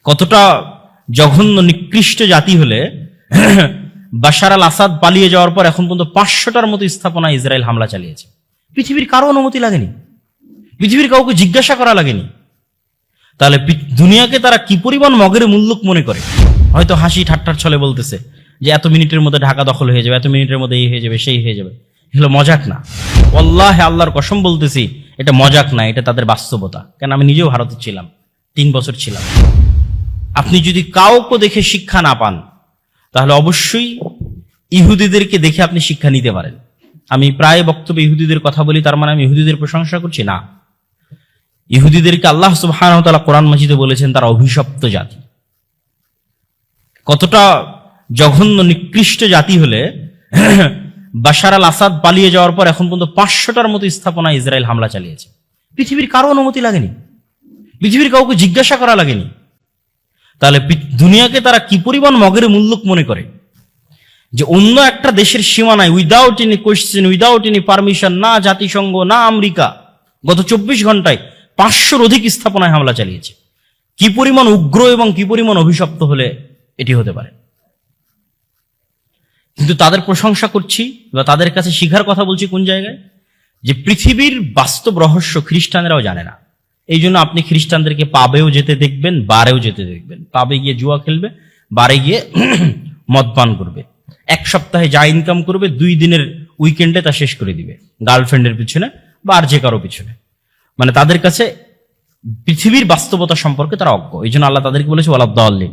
কতটা জঘন্য নিকৃষ্ট জাতি হলে বাশার আল আসাদ পালিয়ে যাওয়ার পর এখন পর্যন্ত 500টার মতো স্থাপনা ইসরায়েল হামলা চালিয়েছে। পৃথিবীর কারো অনুমতি লাগেনি, পৃথিবীর কাউকে জিজ্ঞাসা করা লাগেনি। তাহলে দুনিয়াকে তারা কি পরিমাণ মগের মুল্লুক মনে করে। হয়তো হাসি ঠাট্টার ছলে বলতেছে যে এত মিনিটের মধ্যে ঢাকা দখল হয়ে যাবে, এত মিনিটের মধ্যে এই হয়ে যাবে, সেই হয়ে যাবে। এগুলো মজাক না, আল্লাহ আল্লাহর কসম বলতেছি, এটা মজাক না, এটা তাদের বাস্তবতা। কেন আমি নিজেও ভারতে ছিলাম, 3 বছর ছিলাম। আপনি যদি কাউকে দেখে শিক্ষা না পান তাহলে অবশ্যই ইহুদিদেরকে দেখে আপনি শিক্ষা নিতে পারেন। আমি প্রায় বক্তব্যে ইহুদিদের কথা বলি, তার মানে আমি ইহুদিদের প্রশংসা করছি না। ইহুদিদেরকে আল্লাহ সুবহানাহু ওয়া তাআলা কোরআন মাজিদে বলেছেন তারা অভিশপ্ত জাতি। কতটা জঘন্য নিকৃষ্ট জাতি হলে বাশার আল আসাদ পালিয়ে যাওয়ার পর এখন পর্যন্ত 500টার মতো স্থাপনা ইসরায়েল হামলা চালিয়েছে। পৃথিবীর কারো অনুমতি লাগেনি, পৃথিবীর কাউকে জিজ্ঞাসা করা লাগেনি। তাহলে দুনিয়াকে তারা কি পরিমাণ মগের মুল্লুক মনে করে যে অন্য একটা দেশের সীমানায় without any question, without any permission, না জাতিসংঘ না আমেরিকা, গত 24 ঘন্টায় 500-র অধিক স্থাপনায় হামলা চালিয়েছে। কি পরিমাণ উগ্র এবং কি পরিমাণ অভিশপ্ত হলে এটি হতে পারে। কিন্তু তাদের প্রশংসা করছি বা তাদের কাছে শিখার কথা বলছি কোন জায়গায়, যে পৃথিবীর বাস্তব রহস্য খ্রিস্টানেরাও জানে না। এই জন্য আপনি খ্রিস্টানদেরকে পাবেও যেতে দেখবেন, বারেও যেতে দেখবেন। পাবে গিয়ে জুয়া খেলবে, বারে গিয়ে মদ পান করবে। 1 সপ্তাহে যা ইনকাম করবে 2 দিনের উইকেন্ডে তা শেষ করে দিবে গার্লফ্রেন্ডের পিছনে বা আর যে কারো পিছনে। মানে তাদের কাছে পৃথিবীর বাস্তবতা সম্পর্কে তারা অজ্ঞ। এই জন্য আল্লাহ তাদেরকে বলেছে ওয়ালাদ-দাল্লিন।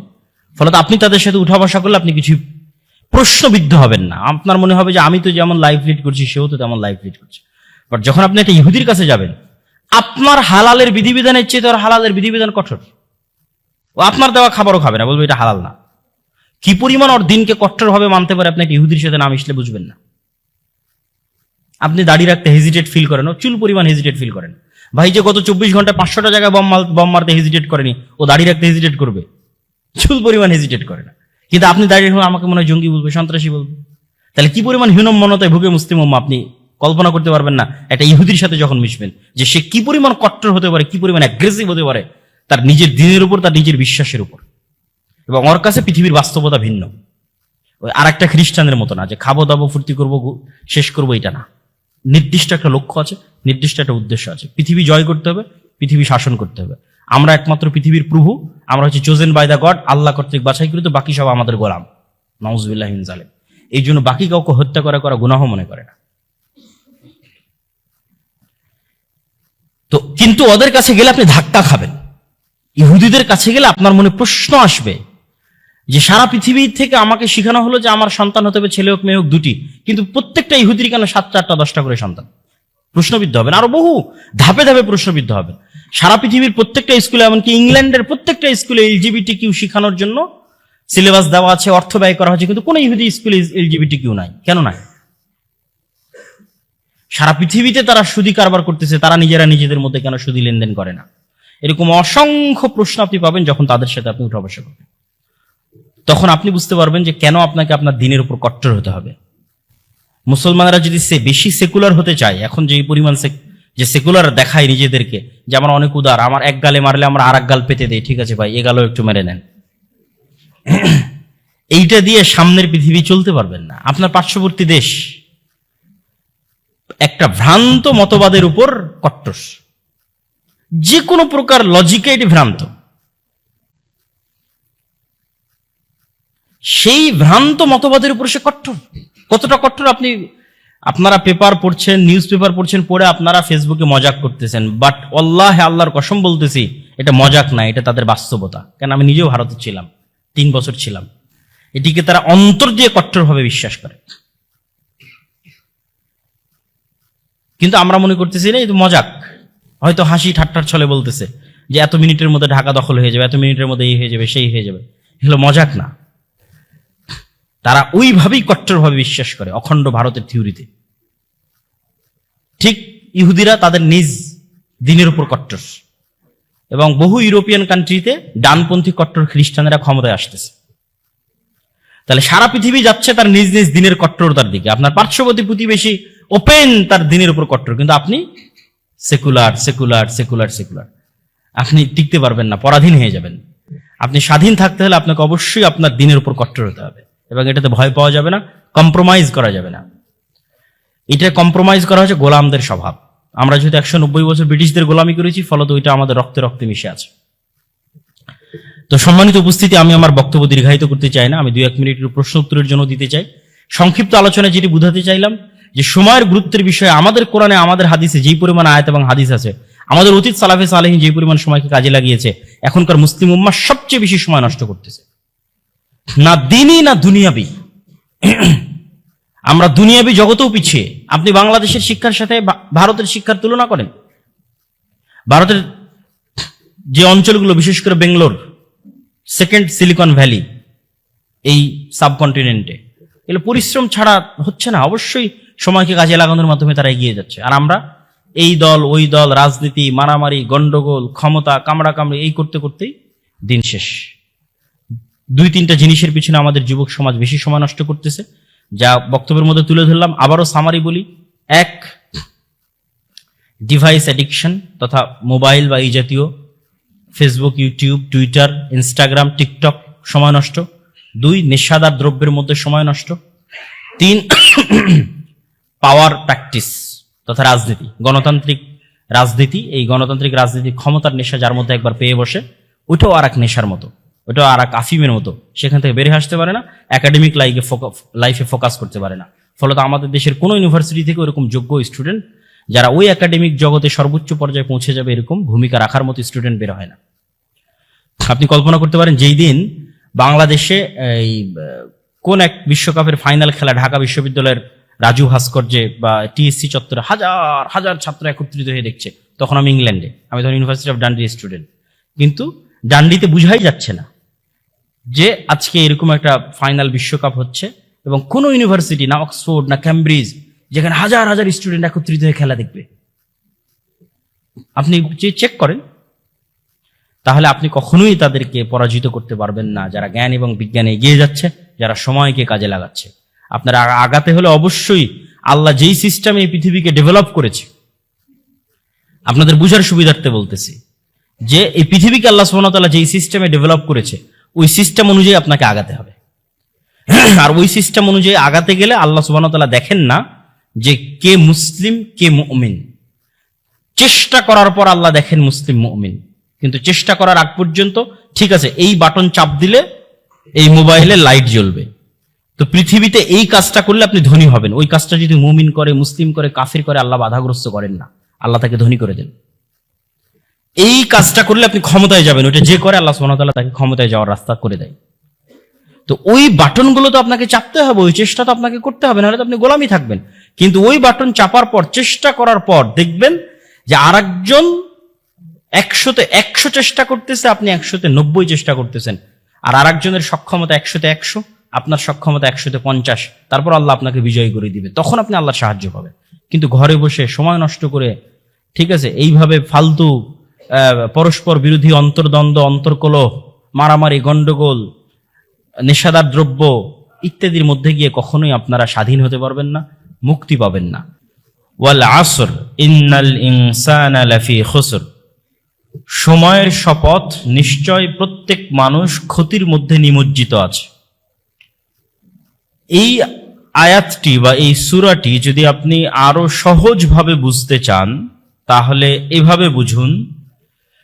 ফলত আপনি তাদের সাথে উঠা বসা করলে আপনি কিছু প্রশ্নবিদ্ধ হবেন না। আপনার মনে হবে যে আমি তো যেমন লাইফ লিড করছি সেও তো তেমন লাইফ লিড করছে। বাট যখন আপনি একটা ইহুদির কাছে যাবেন, আপনার হালালের বিধিবিধানের চেয়ে তোর হালালের বিধিবিধান কঠোর। ও আপনার দেওয়া খাবারও খাবে না, বলবে এটা হালাল না। কি পরিমাণ ওর দিনকে কঠোরভাবে মানতে পারে আপনি একটা ইহুদির সাথে না মিশলে বুঝবেন না। আপনি দাড়ি রাখতে হেজিটেট ফিল করেন, ও চুল পরিমাণ হেজিটেট ফিল করেন। ভাই যে গত 24 ঘন্টায় 500টা জায়গায় বম মারতে হেজিটেট করেনি, ও দাড়ি রাখতে হেজিটেট করবে, চুল পরিমাণ হেজিটেট করে না। কিন্তু আপনি দাঁড়িয়ে আমাকে মনে হয় জঙ্গি বলবে, সন্ত্রাসী বলবে। তাহলে কি পরিমাণ হীনম্মনতায় ভুগে মুসলিম উম্মাহ আপনি কল্পনা করতে পারবেন না একটা ইহুদির সাথে যখন মিশবেন, যে সে কি পরিমাণ কট্টর হতে পারে, কি পরিমাণ অ্যাগ্রেসিভ হতে পারে তার নিজের দিনের উপর, তার নিজের বিশ্বাসের উপর। এবং ওর কাছে পৃথিবীর বাস্তবতা ভিন্ন। ওই আর একটা খ্রিস্টানের মতো না যে খাবো দাবো ফুর্তি করবো শেষ করবো, এটা না। নির্দিষ্ট একটা লক্ষ্য আছে, নির্দিষ্ট একটা উদ্দেশ্য আছে। পৃথিবী জয় করতে হবে, পৃথিবী শাসন করতে হবে। আমরা একমাত্র পৃথিবীর প্রভু, আমরা হচ্ছে চোজেন বাই দ্য গড, আল্লাহ কর্তৃক বাছাইকৃত, বাকি সব আমাদের গোলাম। নাউজুবিল্লাহি মিন যালিক। এই জন্য বাকি কাউকে হত্যা করা গুনাহ মনে করে না। তো কিন্তু ওদের কাছে গেলে আপনি ধাক্কা খাবেন। ইহুদিদের কাছে গেলে আপনার মনে প্রশ্ন আসবে যে সারা পৃথিবী থেকে আমাকে শেখানো হলো যে আমার সন্তান হতে হবে, ছেলে হোক মেয়ে হোক 2টি, কিন্তু প্রত্যেকটা ইহুদির কেন 7টা 8টা 10টা করে সন্তান? প্রশ্নবিদ্ধ হবেন, আরো বহু ধাপে ধাপে প্রশ্নবিদ্ধ হবেন। সারা পৃথিবীর প্রত্যেকটা স্কুলে, এমনকি ইংল্যান্ডের প্রত্যেকটা স্কুলে LGBT শেখানোর জন্য সিলেবাস দেওয়া আছে, অর্থ ব্যয় করা হচ্ছে, কিন্তু কোন ইহুদি স্কুলে LGBT নাই। কেন নাই? সারা পৃথিবীতে তারা সুদি কারবার করতেছে, তারা নিজেরা নিজেদের মধ্যে কেন সুদি লেনদেন করে না? এরকম অসংখ্য প্রশ্ন আপনি পাবেন যখন তাদের সাথে আপনি উঠা বসা করবেন। তখন আপনি বুঝতে পারবেন যে কেন আপনাকে আপনার দিনের উপর কট্টর হতে হবে। মুসলমানরা যদি বেশি সেকুলার হতে চায়, এখন যে পরিমাণ যে সেকুলার দেখায় নিজেদেরকে যে আমরা অনেক উদার, আমার এক গালে মারলে আমরা আর এক গাল পেতে দেই, ঠিক আছে ভাই, এ গালও একটু মেরে নেন, এইটা দিয়ে সামনের পৃথিবী চলতে পারবেন না। আপনার পার্শ্ববর্তী দেশ একটা ভ্রান্ত মতবাদের উপর কট্টর, যে কোনো প্রকার লজিকে এটি ভ্রান্ত। সেই ভ্রান্ত মতবাদের উপর সে কট্টর। কতটা কট্টর আপনারা পেপার পড়ছেন, নিউজ পেপার পড়ছেন, পড়ে আপনারা ফেসবুকে মজাক করতেছেন। বাট আল্লাহর কসম বলতেছি, এটা মজাক না, এটা তাদের বাস্তবতা। কেন আমি নিজেও ভারতে ছিলাম, 3 বছর ছিলাম। এটিকে তারা অন্তর দিয়ে কট্টরভাবে বিশ্বাস করে। কিন্তু আমরা মনে করতেছি না, এই তো মজাক। হয়তো হাসি ঠাট্টার ছলে বলতেছে যে এত মিনিটের মধ্যে ঢাকা দখল হয়ে যাবে, এত মিনিটের মধ্যে এই হয়ে যাবে, সেই হয়ে যাবে। এগুলো মজাক না। তারা ওইভাবেই কট্টরভাবে বিশ্বাস করে অখণ্ড ভারতের থিওরিতে। ঠিক ইহুদিরা তাদের নিজ দিনের উপর কট্টর, এবং বহু ইউরোপিয়ান কান্ট্রিতে ডানপন্থী কট্টর খ্রিস্টানেরা ক্ষমতায় আসতেছে। তাহলে সারা পৃথিবী যাচ্ছে তার নিজ নিজ দিনের কট্টরতার দিকে। আপনার পার্শ্ববর্তী প্রতিবেশী ওপেন তার দিনের উপর কট্টর, কিন্তু আপনি সেকুলার সেকুলার সেকুলার সেকুলার। আপনি টিকতে পারবেন না, পরাধীন হয়ে যাবেন। আপনি স্বাধীন থাকতে হলে আপনাকে অবশ্যই আপনার দিনের উপর কট্টর হতে হবে, এবং এটাতে ভয় পাওয়া যাবে না, কম্প্রোমাইজ করা যাবে না। এটা কম্প্রোমাইজ করা হচ্ছে গোলামদের স্বভাব। আমরা যেহেতু 190 বছর ব্রিটিশদের গোলামি করেছি, ফলত ওইটা আমাদের রক্তে রক্তে মিশে আছে। তো সম্মানিত উপস্থিতি, আমি আমার বক্তব্য দীর্ঘায়িত করতে চাই না, আমি 2-1 মিনিটের প্রশ্ন উত্তরের জন্য দিতে চাই। সংক্ষিপ্ত আলোচনায় যেটি বুঝাতে চাইলাম যে সময়ের গুরুত্বের বিষয়ে আমাদের কোরআনে, আমাদের হাদিসে যেই পরিমাণ আয়াত এবং হাদিস আছে, আমাদের অতীত সালাফে সালেহিন যে পরিমাণ সময়কে কাজে লাগিয়েছে, এখনকার মুসলিম উম্মাহ সবচেয়ে বেশি সময় নষ্ট করতেছে, না দিনই না দুনিয়াবি। আমরা দুনিয়াবি জগতেও পিছিয়ে। আপনি বাংলাদেশের শিক্ষার সাথে ভারতের শিক্ষার তুলনা করেন। ভারতের যে অঞ্চলগুলো, বিশেষ করে বেঙ্গলোর, সেকেন্ড সিলিকন ভ্যালি এই সাবকন্টিনেন্টে, এগুলো পরিশ্রম ছাড়া হচ্ছে না। অবশ্যই সময়কে কাজে লাগানোর মাধ্যমে তারা এগিয়ে যাচ্ছে। আর আমরা এই দল ওই দল, রাজনীতি, মারামারি, গন্ডগোল, ক্ষমতা, কামড়াকামড়ি, এই করতে করতেই দিন শেষ। 2-3টা জিনিসের পিছনে আমাদের যুবক সমাজ বেশি সময় নষ্ট করতেছে, যা বক্তব্যের মধ্যে তুলে ধরলাম। আবারও সামারি বলি। 1, ডিভাইস অ্যাডিকশন, তথা মোবাইল বা এই জাতীয় Facebook, YouTube, Twitter, Instagram, TikTok সময় নষ্ট। 2, নেশাদার দ্রব্যের মধ্যে সময় নষ্ট। 3, পাওয়ার প্র্যাকটিস তথা রাজনীতি, গণতান্ত্রিক রাজনীতি। এই গণতান্ত্রিক রাজনীতি ক্ষমতার নেশা যার মধ্যে একবার পেয়ে বসে, ওইটাও আর এক নেশার মতো, ওটাও আর এক আফিমের মতো। সেখান থেকে বেরিয়ে আসতে পারে না, একাডেমিক লাইফে ফোকাস করতে পারে না। ফলত আমাদের দেশের কোনো ইউনিভার্সিটি থেকে ওরকম যোগ্য স্টুডেন্ট, যারা ওই একাডেমিক জগতে সর্বোচ্চ পর্যায়ে পৌঁছে যাবে এরকম ভূমিকা রাখার মতো স্টুডেন্ট বের হয় না। আপনি কল্পনা করতে পারেন, যেই দিন বাংলাদেশে এই কোন এক বিশ্বকাপের ফাইনাল খেলা ঢাকা বিশ্ববিদ্যালয়ের রাজু ভাস্কর্যে বা টিএসসি চত্বরে হাজার হাজার ছাত্র একত্রিত হয়ে দেখছে, তখন আমি ইংল্যান্ডে, আমি তখন ইউনিভার্সিটি অফ ডান্ডি স্টুডেন্ট। কিন্তু ডান্ডিতে বুঝাই যাচ্ছে না যে আজকে এরকম একটা ফাইনাল বিশ্বকাপ হচ্ছে, এবং কোন ইউনিভার্সিটি, না অক্সফোর্ড না ক্যামব্রিজ, যেখানে হাজার হাজার স্টুডেন্ট একত্রিত হয়ে খেলা দেখবে। আপনি চেক করেন, তাহলে আপনি কখনোই তাদেরকে পরাজিত করতে পারবেন না, যারা জ্ঞান এবং বিজ্ঞানে এগিয়ে যাচ্ছে, যারা সময়কে কাজে লাগাচ্ছে। আপনারা আগাতে হলে অবশ্যই আল্লাহ যেই সিস্টেমে এই পৃথিবীকে ডেভেলপ করেছে, আপনাদের বুঝার সুবিধার্থে বলতেছি যে এই পৃথিবীকে আল্লাহ সুবহানাহু ওয়া তাআলা যেই সিস্টেমে ডেভেলপ করেছে, ওই সিস্টেম অনুযায়ী আপনাকে আগাতে হবে। আর ওই সিস্টেম অনুযায়ী আগাতে গেলে আল্লাহ সুবহানাহু ওয়া তাআলা দেখেন না যে কে মুসলিম কে মুমিন। চেষ্টা করার পর আল্লাহ দেখেন মুসলিম মুমিন, কিন্তু চেষ্টা করার আগ পর্যন্ত, ঠিক আছে এই বাটন চাপ দিলে এই মোবাইলে লাইট জ্বলবে, তো পৃথিবীতে এই কাজটা করলে আপনি ধনী হবেন। ওই কাজটা যদি মুমিন করে, মুসলিম করে, কাফির করে, আল্লাহ বাধাগ্রস্ত করেন না, আল্লাহ তাকে ধনী করে দেন। এই কাজটা করলে আপনি ক্ষমতায় যাবেন, ওটা যে করে আল্লাহ সুবহানাহু ওয়া তাআলা তাকে ক্ষমতায় যাওয়ার রাস্তা করে দেয়। তো ওই বাটনগুলো তো আপনাকে চাপতে হবে, ওই চেষ্টা তো আপনাকে করতে হবে, নাহলে তো আপনি গোলামি থাকবেন। কিন্তু ওই বাটন চাপার পর, চেষ্টা করার পর দেখবেন যে আরেকজন 100তে 100 চেষ্টা করতেছে, আপনি 100তে 90 চেষ্টা করতেছেন। আর আরেকজনের সক্ষমতা 100তে 100, আপনার সক্ষমতা 100তে 50, তারপর আল্লাহ আপনাকে বিজয়ী করে দিবে, তখন আপনি আল্লাহর সাহায্য পাবেন। কিন্তু ঘরে বসে সময় নষ্ট করে, ঠিক আছে, এইভাবে ফালতু পরস্পর বিরোধী অন্তর্দ্বন্দ্ব, অন্তর্কলহ, মারামারি, গন্ডগোল, নেশাদার দ্রব্য ইত্যাদির মধ্যে গিয়ে কখনোই আপনারা স্বাধীন হতে পারবেন না, মুক্তি পাবেন না। ওয়াল আসর ইন্নাল ইনসানা লাফি খুসর, সময়ের শপথ, নিশ্চয় প্রত্যেক মানুষ ক্ষতির মধ্যে নিমজ্জিত আছে। এই আয়াতটি বা এই সূরাটি যদি আপনি আরো সহজভাবে বুঝতে চান, তাহলে এভাবে বুঝুন,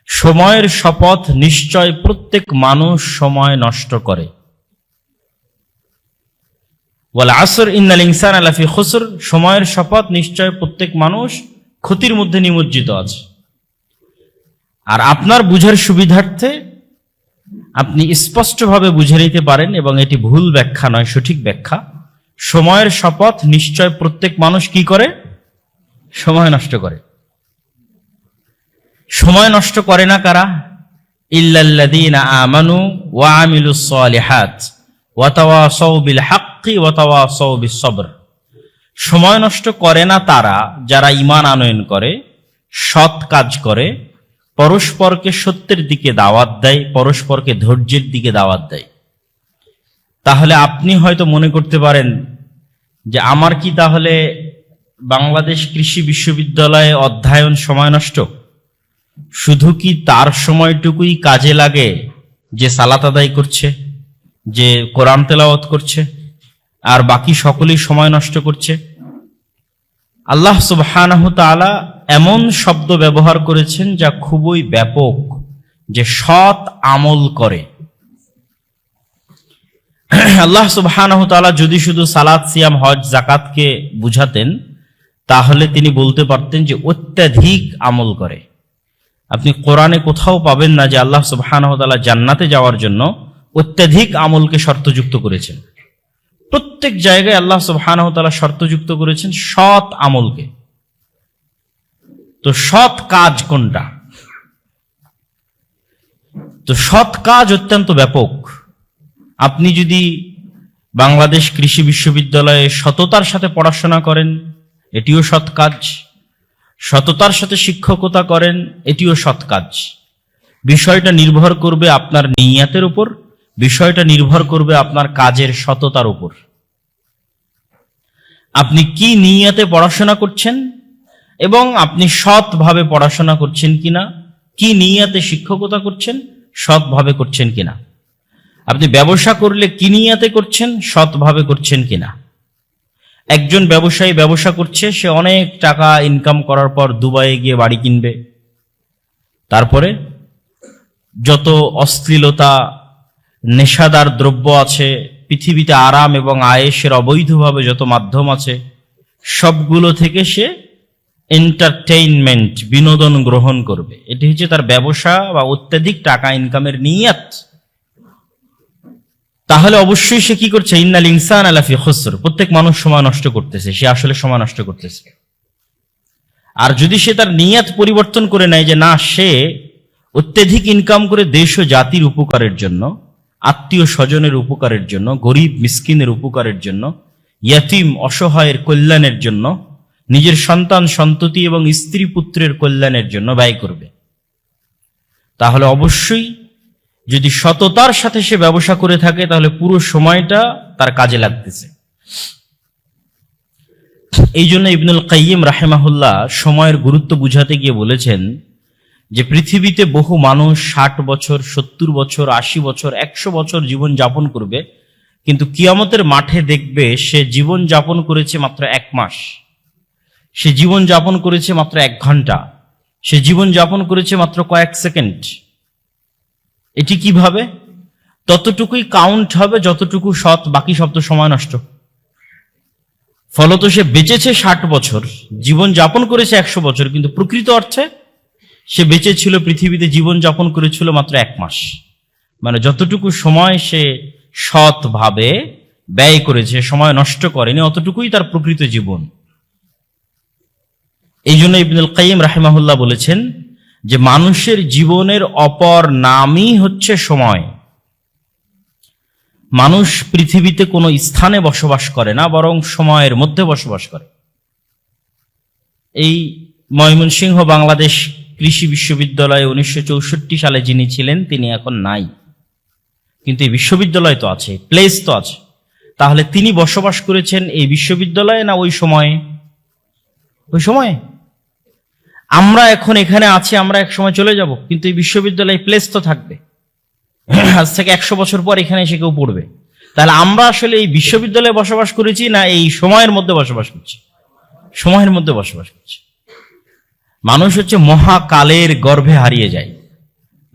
সময়ের শপথ, নিশ্চয় প্রত্যেক মানুষ সময় নষ্ট করে। ওয়াল আসর ইন্নাল ইনসানা লাফি খুসর, সময়ের শপথ, নিশ্চয় প্রত্যেক মানুষ ক্ষতির মধ্যে নিমজ্জিত আছে। আর আপনার বুঝার সুবিধার্থে আপনি স্পষ্টভাবে বুঝে নিতে পারেন, এবং এটি ভুল ব্যাখ্যা নয়, সঠিক ব্যাখ্যা। সময়ের শপথ, নিশ্চয় প্রত্যেক মানুষ কি করে? সময় নষ্ট করে। সময় নষ্ট করে না কারা? ইল্লাল্লাযীনা আমানু ওয়া আমিলুস সালিহাত ওয়া তাওয়াসাউ বিল হাক্কি ওয়া তাওয়াসাউ বিস সবর। সময় নষ্ট করে না তারা যারা ঈমান আনয়ন করে, সৎ কাজ করে, পরস্পরকে সত্যের দিকে দাওয়াত দেয়, পরস্পরকে ধৈর্যের দিকে দাওয়াত দেয়। তাহলে আপনি হয়তো মনে করতে পারেন যে আমার কি তাহলে বাংলাদেশ কৃষি বিশ্ববিদ্যালয়ে অধ্যয়ন সময় নষ্ট? শুধু কি তার সময়টুকুই কাজে লাগে যে সালাত আদায় করছে, যে কোরআন তেলাওয়াত করছে, আর বাকি সকলেই সময় নষ্ট করছে। আল্লাহ সুবহানাহু তাআলা এমন শব্দ ব্যবহার করেছেন যা খুবই ব্যাপক, যে সৎ আমল করে। আল্লাহ সুবহানাহু তাআলা যদি শুধু সালাত, সিয়াম, হজ, যাকাতকে বুঝাতেন, তাহলে তিনি বলতে পারতেন যে অত্যাধিক আমল করে। আপনি কোরআনে কোথাও পাবেন না যে আল্লাহ সুবহানাহু তাআলা জান্নাতে যাওয়ার জন্য অত্যাধিক আমলকে শর্তযুক্ত করেছেন। প্রত্যেক জায়গায় আল্লাহ সুবহানাহু তাআলা শর্তযুক্ত করেছেন সৎ আমলকে। তো সৎ কাজ কোনটা? তো সৎ কাজ অত্যন্ত ব্যাপক। আপনি যদি বাংলাদেশ কৃষি বিশ্ববিদ্যালয়ে সততার সাথে পড়াশোনা করেন, এটিও সৎ কাজ। সততার সাথে শিক্ষকতা করেন, এটিও সৎ কাজ। বিষয়টা নির্ভর করবে আপনার নিয়তের উপর, বিষয়টা নির্ভর করবে আপনার কাজের সততার উপর। আপনি কি নিয়তে পড়াশোনা করছেন এবং আপনি সৎভাবে পড়াশোনা করছেন কিনা, কি নিয়তে শিক্ষকতা করছেন, সৎভাবে করছেন কিনা। আপনি ব্যবসা করলে কি নিয়তে করছেন, সৎভাবে করছেন কিনা। একজন ব্যবসায়ী ব্যবসা করছে, সে অনেক টাকা ইনকাম করার পর দুবাইয়ে গিয়ে বাড়ি কিনবে, তারপরে যত অশ্লীলতা, নেশাদার দ্রব্য আছে, পৃথিবীতে আরাম এবং আয়েশের অবৈধভাবে যত মাধ্যম আছে, সবগুলো থেকে সে এন্টারটেইনমেন্ট, বিনোদন গ্রহণ করবে। এটি হচ্ছে তার ব্যবসা বা অত্যাধিক টাকা ইনকামের নিয়ত। তাহলে অবশ্যই সে কি করছে? ইন্নাল ইনসানা লাফি খুসর, প্রত্যেক মানুষ সময় নষ্ট করতেছে, সে আসলে সময় নষ্ট করতেছে। আর যদি সে তার নিয়ত পরিবর্তন করে নেয় যে না, সে অত্যাধিক ইনকাম করে দেশ ও জাতির উপকারের জন্য, আত্মীয় স্বজনের উপকারের জন্য, গরিব মিসকিনের উপকারের জন্য, ইয়াতিম অসহায়ের কল্যাণের জন্য, নিজের সন্তান সন্ততি এবং স্ত্রী পুত্রের কল্যাণের জন্য ব্যয় করবে, তাহলে অবশ্যই যদি সততার সাথে সে ব্যবসা করে থাকে, তাহলে পুরো সময়টা তার কাজে লাগতেছে। এই জন্য ইবনুল কাইয়িম রাহিমাহুল্লাহ সময়ের গুরুত্ব বুঝাতে গিয়ে বলেছেন যে পৃথিবীতে বহু মানুষ 60 বছর, 70 বছর, 80 বছর, 100 বছর জীবন যাপন করবে, কিন্তু কিয়ামতের মাঠে দেখবে সে জীবন যাপন করেছে মাত্র 1 মাস, সে জীবন যাপন করেছে মাত্র 1 ঘন্টা, সে জীবন যাপন করেছে মাত্র কয়েক সেকেন্ড। এটি কিভাবে? ততটুকুই কাউন্ট হবে যতটুকু সৎ, বাকি সব তো সময় নষ্ট। ফলত সে বেঁচেছে 60 বছর, জীবন যাপন করেছে 100 বছর, কিন্তু প্রকৃত অর্থে সে বেঁচে ছিল, পৃথিবীতে জীবন যাপন করেছিল মাত্র 1 মাস। মানে যতটুকু সময় সে সৎভাবে ব্যয় করেছে, সময় নষ্ট করেনি, অতটুকুই তার প্রকৃত জীবন। এই জন্য ইবনুল কাইয়িম রাহিমাহুল্লাহ বলেছেন যে মানুষের জীবনের অপর নামই হচ্ছে সময়। মানুষ পৃথিবীতে কোনো স্থানে বসবাস করে না, বরং সময়ের মধ্যে বসবাস করে। এই ময়মনসিংহ বাংলাদেশ কৃষি বিশ্ববিদ্যালয়ে 1964 সালে যিনি ছিলেন, তিনি এখন নাই, কিন্তু এই বিশ্ববিদ্যালয় তো আছে, প্লেস তো আছে। তাহলে তিনি বসবাস করেছেন এই বিশ্ববিদ্যালয়ে না ওই সময়ে? ওই সময়ে। আমরা এখন এখানে আছি, আমরা এক সময় চলে যাব, কিন্তু এই বিশ্ববিদ্যালয় প্লেস তো থাকবে। আজ থেকে 100 বছর পর এখানে এসে কেউ পড়বে। তাহলে আমরা আসলে এই বিশ্ববিদ্যালয়ে বসবাস করেছি না এই সময়ের মধ্যে বসবাস করছি? সময়ের মধ্যে বসবাস করছি। মানুষ হচ্ছে মহাকালের গর্ভে হারিয়ে যায়।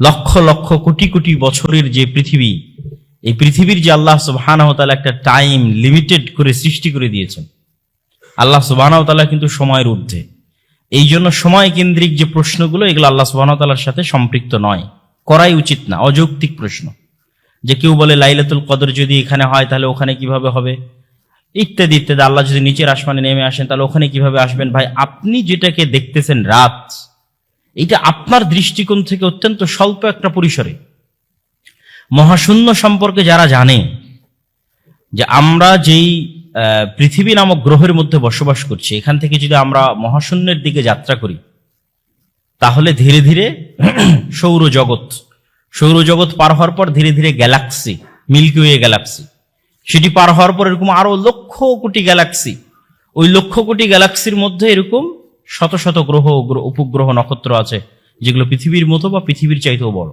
লক্ষ লক্ষ কোটি কোটি বছরের যে পৃথিবী, এই পৃথিবীর যে আল্লাহ সুবহানাহু ওয়া তাআলা একটা টাইম লিমিটেড করে সৃষ্টি করে দিয়েছেন। আল্লাহ সুবহানাহু ওয়া তাআলা কিন্তু সময়ের ঊর্ধ্বে। এই জন্য সময় কেন্দ্রিক যে প্রশ্নগুলো, এগুলো আল্লাহ সুবহানাহু ওয়া তাআলার সাথে সম্পৃক্ত নয়, করাই উচিত না, অযৌক্তিক প্রশ্ন। যে কেউ বলে লাইলাতুল কদর যদি এখানে হয় তাহলে ওখানে কিভাবে হবে, ইত্যাদি ইত্যাদি। আল্লাহ যদি নিচের আসমানে নেমে আসেন তাহলে ওখানে কিভাবে আসবেন? ভাই, আপনি যেটাকে দেখতেছেন রাত, এটা আপনার দৃষ্টিকোণ থেকে অত্যন্ত স্বল্প একটা পরিসরে। মহাশূন্য সম্পর্কে যারা জানে যে আমরা যেই পৃথিবী নামক গ্রহের মধ্যে বসবাস করছি, এখান থেকে যদি আমরা মহাশূন্যের দিকে যাত্রা করি, তাহলে ধীরে ধীরে সৌরজগৎ পার হওয়ার পর ধীরে ধীরে গ্যালাক্সি, মিল্কি ওয়ে গ্যালাক্সি, সেটি পার হওয়ার পর এরকম আরো লক্ষ কোটি গ্যালাক্সি, ওই লক্ষ কোটি গ্যালাক্সির মধ্যে এরকম শত শত গ্রহ, উপগ্রহ, নক্ষত্র আছে যেগুলো পৃথিবীর মতো বা পৃথিবীর চাইতেও বড়।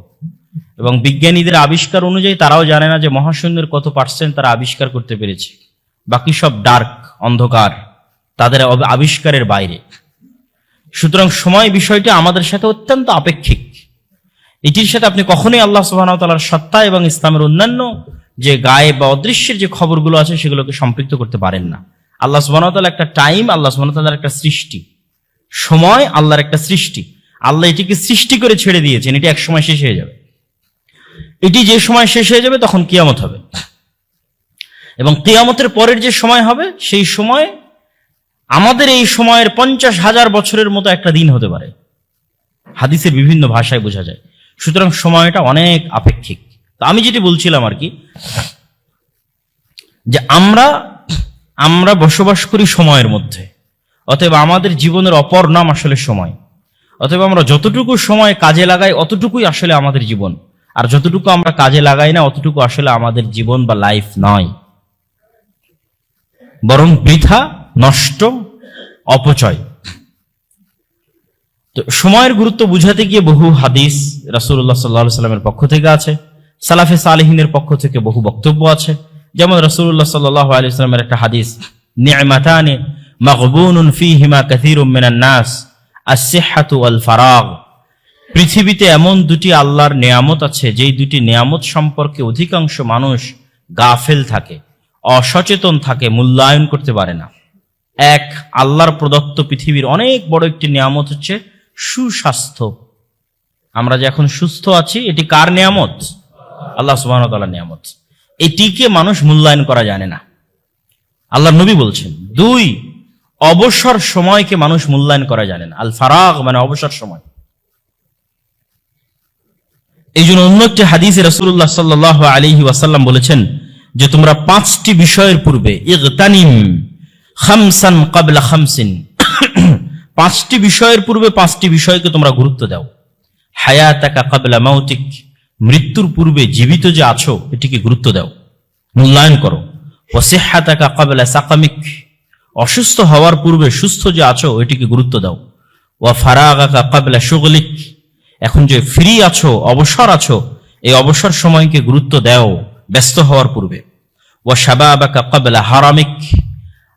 এবং বিজ্ঞানীদের আবিষ্কার অনুযায়ী তারাও জানে না যে মহাশূন্যের কত পার্সেন্ট তারা আবিষ্কার করতে পেরেছে। বাকি সব ডার্ক, অন্ধকার, তাদের আবিষ্কারের বাইরে। সুতরাং সময় বিষয়টি আমাদের সাথে অত্যন্ত আপেক্ষিক। এটির সাথে আপনি কখনোই আল্লাহ সুবহানাহু ওয়া তাআলার সত্তা এবং ইসলামের অন্যান্য যে গায়েব বা অদৃশ্যের যে খবরগুলো আছে সেগুলোকে সম্পৃক্ত করতে পারেন না। আল্লাহ সুবহানাহু ওয়া তাআলা একটা টাইম, আল্লাহ সুবহানাহু ওয়া তাআলার একটা সৃষ্টি, সময় আল্লাহর একটা সৃষ্টি। আল্লাহ এটিকে সৃষ্টি করে ছেড়ে দিয়েছেন, এটি এক সময় শেষ হয়ে যাবে। এটি যে সময় শেষ হয়ে যাবে তখন কিয়ামত হবে, এবং কিয়ামতের পরের যে সময় হবে সেই সময় আমাদের এই সময়ের 50,000 বছরের মতো একটা দিন হতে পারে। হাদিসের বিভিন্ন ভাষায় বোঝা যায়। সুতরাং সময়টা অনেক আপেক্ষিক। তো আমি যেটি বলছিলাম আর কি, যে আমরা বসবাস করি সময়ের মধ্যে, অতএব আমাদের জীবনের অপর নাম আসলে সময়। অতএব আমরা যতটুকু সময় কাজে লাগাই অতটুকুই আসলে আমাদের জীবন, আর যতটুকু আমরা কাজে লাগাই না অতটুকু আসলে আমাদের জীবন বা লাইফ নয়, বরং বৃথা, নষ্ট, অপচয়। তো সময়ের গুরুত্ব বুঝাতে গিয়ে বহু হাদিস রাসূলুল্লাহ সাল্লাল্লাহু আলাইহি ওয়াসাল্লামের পক্ষ থেকে আছে, সালাফে সালেহিনের পক্ষ থেকে বহু বক্তব্য আছে। যেমন রাসূলুল্লাহ সাল্লাল্লাহু আলাইহি ওয়াসাল্লামের একটা হাদিস, নি'মাতানি মাগবুনুন ফীহিমা কাসীরুম মিনান নাস, আস-সিহহাতু ওয়াল ফারাগ। পৃথিবীতে এমন দুটি আল্লাহর নেয়ামত আছে যেই দুটি নেয়ামত সম্পর্কে অধিকাংশ মানুষ গাফেল থাকে, অসচেতন থাকে, মূল্যায়ন করতে পারে না। এক, আল্লাহর প্রদত্ত পৃথিবীর অনেক বড় একটি নেয়ামত হচ্ছে সুস্বাস্থ্য। আমরা যে এখন সুস্থ আছি এটি কার নেয়ামত? আল্লাহ সুবহানাহু ওয়া তাআলার নেয়ামত। এটিকে মানুষ মূল্যায়ন করা জানে না, আল্লাহর নবী বলছেন। দুই, অবসর সময়কে মানুষ মূল্যায়ন করা জানে না। আল ফারাগ মানে অবসর সময়। এই জন্য অন্য একটি হাদিসে রাসূলুল্লাহ সাল্লাল্লাহু আলাইহি ওয়াসাল্লাম বলেছেন যে তোমরা 5টি বিষয়ের পূর্বে ইগতানিম খামসান ক্বাবলা খামসিন, 5টি বিষয়ের পূর্বে 5টি বিষয়কে তোমরা গুরুত্ব দাও। হায়াতাকা ক্বাবলা মাউতিক, মৃত্যুর পূর্বে জীবিত যে আছো এটিকে গুরুত্ব দাও, মূল্যায়ন করো। ওয়া সিহহাতাকা ক্বাবলা সাকামিক, অসুস্থ হওয়ার পূর্বে সুস্থ যে আছো এটিকে গুরুত্ব দাও। ওয়া ফারাগাকা ক্বাবলা শুগলিক, এখন যে ফ্রি আছো, অবসর আছো, এই অবসর সময়কে গুরুত্ব দাও ব্যস্ত হওয়ার পূর্বে। ওয়া শাবাবাকা ক্বাবলা হারামিক,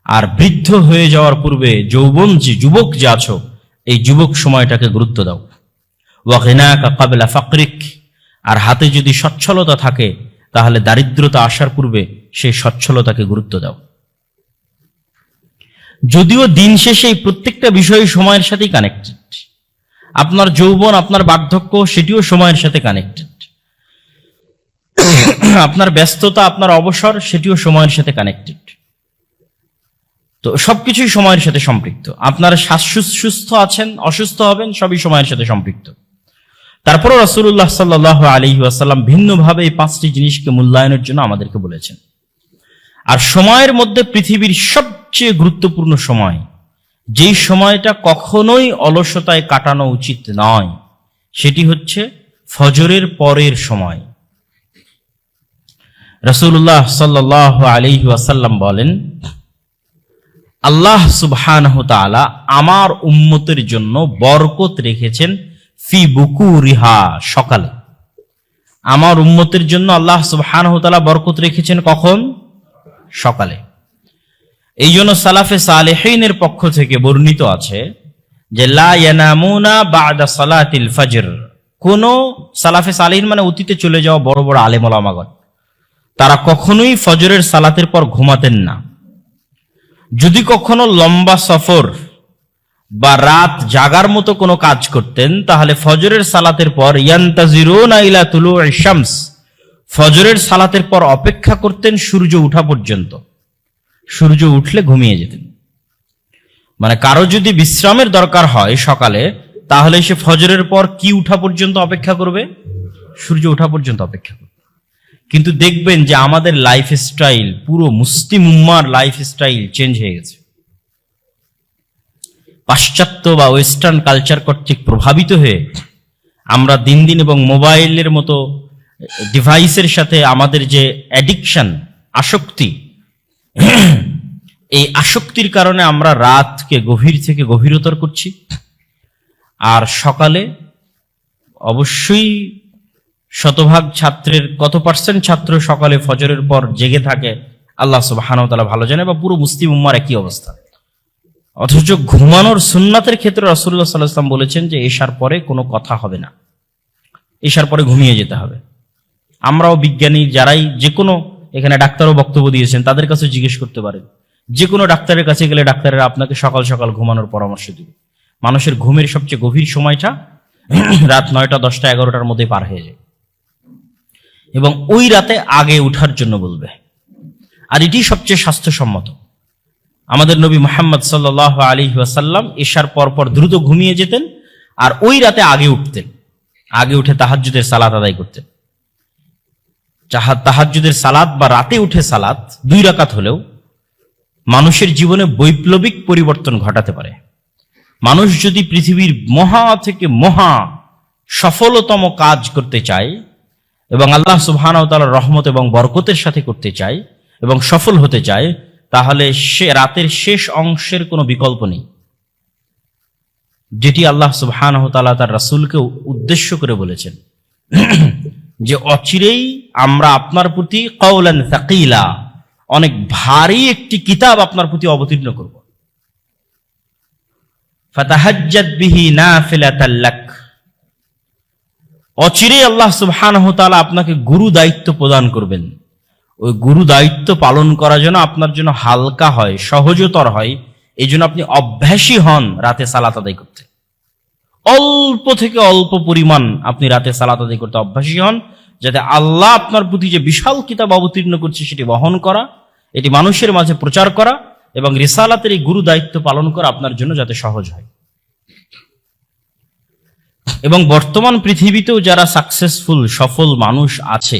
আর বৃদ্ধ হয়ে যাওয়ার পূর্বে যৌবন যে যুবক যে আছো এই যুবক সময়টাকে গুরুত্ব দাও। ওয়া গিনাকা ক্বাবলা ফাকরিক, আর হাতে যদি সচ্ছলতা থাকে তাহলে দারিদ্রতা আসার পূর্বে সেই সচ্ছলতাকে গুরুত্ব দাও। যদিও দিন শেষে এই প্রত্যেকটা বিষয় সময়ের সাথেই কানেক্টেড। আপনার যৌবন, আপনার বার্ধক্য সেটিও সময়ের সাথে কানেক্টেড। আপনার ব্যস্ততা, আপনার অবসর সেটিও সময়ের সাথে কানেক্টেড। তো সবকিছুই সময়ের সাথে সম্পৃক্ত। আপনার সুস্থ আছেন, অসুস্থ হবেন, সবই সময়ের সাথে সম্পৃক্ত। তারপরও রাসূলুল্লাহ সাল্লাল্লাহু আলাইহি ওয়াসাল্লাম ভিন্নভাবে এই 5টি জিনিসকে মূল্যায়নের জন্য আমাদেরকে বলেছেন। আর সময়ের মধ্যে পৃথিবীর সবচেয়ে গুরুত্বপূর্ণ সময়, যেই সময়টা কখনোই অলসতায় কাটানো উচিত নয়, সেটি হচ্ছে ফজরের পরের সময়। রাসূলুল্লাহ সাল্লাল্লাহু আলাইহি ওয়াসাল্লাম বলেন, আল্লাহ সুবহানাহু ওয়া তাআলা আমার উম্মতের জন্য বরকত রেখেছেন ফি বুকুরিহা, সকালে। আমার উম্মতের জন্য আল্লাহ সুবহানাহু ওয়া তাআলা বরকত রেখেছেন কখন? সকালে। এই জন্য সালাফে সালেহিনের পক্ষ থেকে বর্ণিত আছে যে লা ইয়ানামুনা বা'দা সালাতিল ফজর। কোন সালাফে সালেহিন মানে অতীতে চলে যাওয়া বড় বড় আলেম ওলামাগণ, তারা কখনোই ফজরের সালাতের পর ঘুমাতেন না। যদি কখনো লম্বা সফর বা রাত জাগার মতো কোনো কাজ করতেন তাহলে ফজরের সালাতের পর ইয়ান্তাজিরুনা ইলা তুলু'ইশ শামস, ফজরের সালাতের পর অপেক্ষা করতেন সূর্য ওঠা পর্যন্ত। সূর্য উঠলে ঘুমিয়ে যেতেন। মানে কারো যদি বিশ্রামের দরকার হয় সকালে, তাহলে সে ফজরের পর কি উঠা পর্যন্ত অপেক্ষা করবে? সূর্য ওঠা পর্যন্ত অপেক্ষা করবে। কিন্তু দেখবেন যে আমাদের লাইফস্টাইল, পুরো মুসলিম উম্মার লাইফস্টাইল চেঞ্জ হয়ে গেছে। পাশ্চাত্য বা ওয়েস্টার্ন কালচার কর্তৃক প্রভাবিত হয়ে আমরা দিন দিন, এবং মোবাইলের মতো ডিভাইসের সাথে আমাদের যে অ্যাডিকশন, আসক্তি, এই আসক্তির কারণে আমরা রাতকে গভীর থেকে গভীরতর করছি। আর সকালে অবশ্যই শতভাগ ছাত্রের কত পার্সেন্ট ছাত্র সকালে ফজরের পর জেগে থাকে আল্লাহ সুবহানাহু ওয়া তাআলা ভালো জানে, বা পুরো মুসলিম উম্মার একই অবস্থা। অথচ ঘুমানোর সুন্নাতের ক্ষেত্রে রাসূলুল্লাহ সাল্লাল্লাহু আলাইহি ওয়াসাল্লাম বলেছেন যে এশার পরে কোনো কথা হবে না, এশার পরে ঘুমিয়ে যেতে হবে। আমরাও বিজ্ঞানী যারাই যে কোনো, এখানে ডাক্তারও বক্তব্য দিয়েছেন, তাদের কাছে জিজ্ঞেস করতে পারেন। যে কোনো ডাক্তারের কাছে গেলে ডাক্তারেরা আপনাকে সকাল সকাল ঘুমানোর পরামর্শ দিবে। মানুষের ঘুমের সবচেয়ে গভীর সময়টা রাত 9টা, 10টা, 11টার মধ্যে পার হয়ে যায়, এবং ওই রাতে আগে উঠার জন্য বলবে। আর এটি সবচেয়ে স্বাস্থ্যসম্মত। আমাদের নবী মুহাম্মদ সাল্লাল্লাহু আলাইহি ওয়াসাল্লাম এশার পর পর দ্রুত ঘুমিয়ে যেতেন, আর ওই রাতে আগে উঠতেন, আগে উঠে তাহাজ্জুদের সালাত আদায় করতেন। তাহাজ্জুদের সালাত বা রাতে উঠে সালাত 2 রাকাত হলেও মানুষের জীবনে বৈপ্লবিক পরিবর্তন ঘটাতে পারে। মানুষ যদি পৃথিবীর মহা থেকে মহা সফলতম কাজ করতে চায় এবং আল্লাহ সুবহানাহু ওয়া তাআলার রহমত এবং বরকতের সাথে করতে চায় এবং সফল হতে চায়, তাহলে সে রাতের শেষ অংশের কোনো বিকল্প নেই, যেটি আল্লাহ সুবহানাহু ওয়া তাআলা তার রাসূলকে উদ্দেশ্য করে বলেছেন যে অচিরেই আমরা আপনার প্রতি কওলান সাকিলা, অনেক ভারী একটি কিতাব আপনার প্রতি অবতীর্ণ করব। ফাতাহাজ্জাদ বিহি নাফিলাতাল লাক, অচিরেই আল্লাহ সুবহানাহু ওয়া তাআলা আপনাকে গুরু দায়িত্ব প্রদান করবেন। ওই গুরু দায়িত্ব পালন করার জন্য আপনার জন্য হালকা হয়, সহজতর হয়, এই জন্য আপনি অভ্যাসী হন রাতে সালাত আদায় করতে। অল্প থেকে অল্প পরিমাণ আপনি রাতে সালাত আদায় করতে অভ্যাসী হন, যাতে আল্লাহ আপনার প্রতি যে বিশাল কিতাব অবতীর্ণ করছে সেটি বহন করা, এটি মানুষের মাঝে প্রচার করা এবং রিসালাতের এই গুরু দায়িত্ব পালন করা আপনার জন্য যাতে সহজ হয়। এবং বর্তমান পৃথিবীতেও যারা সাকসেসফুল সফল মানুষ আছে,